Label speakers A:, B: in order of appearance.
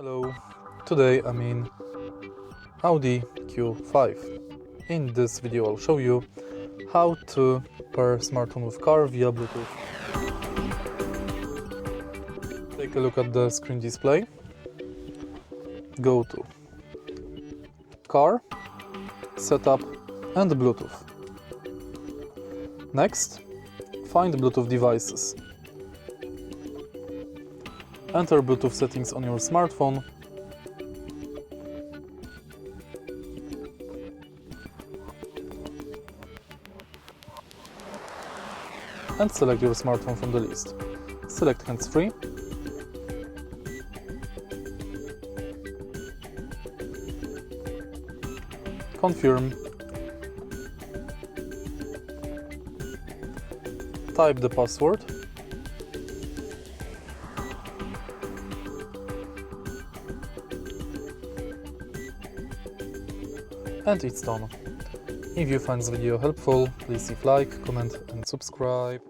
A: Hello, today I'm in Audi Q5. In this video I'll show you how to pair smartphone with car via Bluetooth. Take a look at the screen display. Go to Car, Setup and Bluetooth. Next, find Bluetooth devices. Enter Bluetooth settings on your smartphone and select your smartphone from the list. Select hands-free confirm, type the password and it's done. If you find this video helpful, please leave like, comment and subscribe.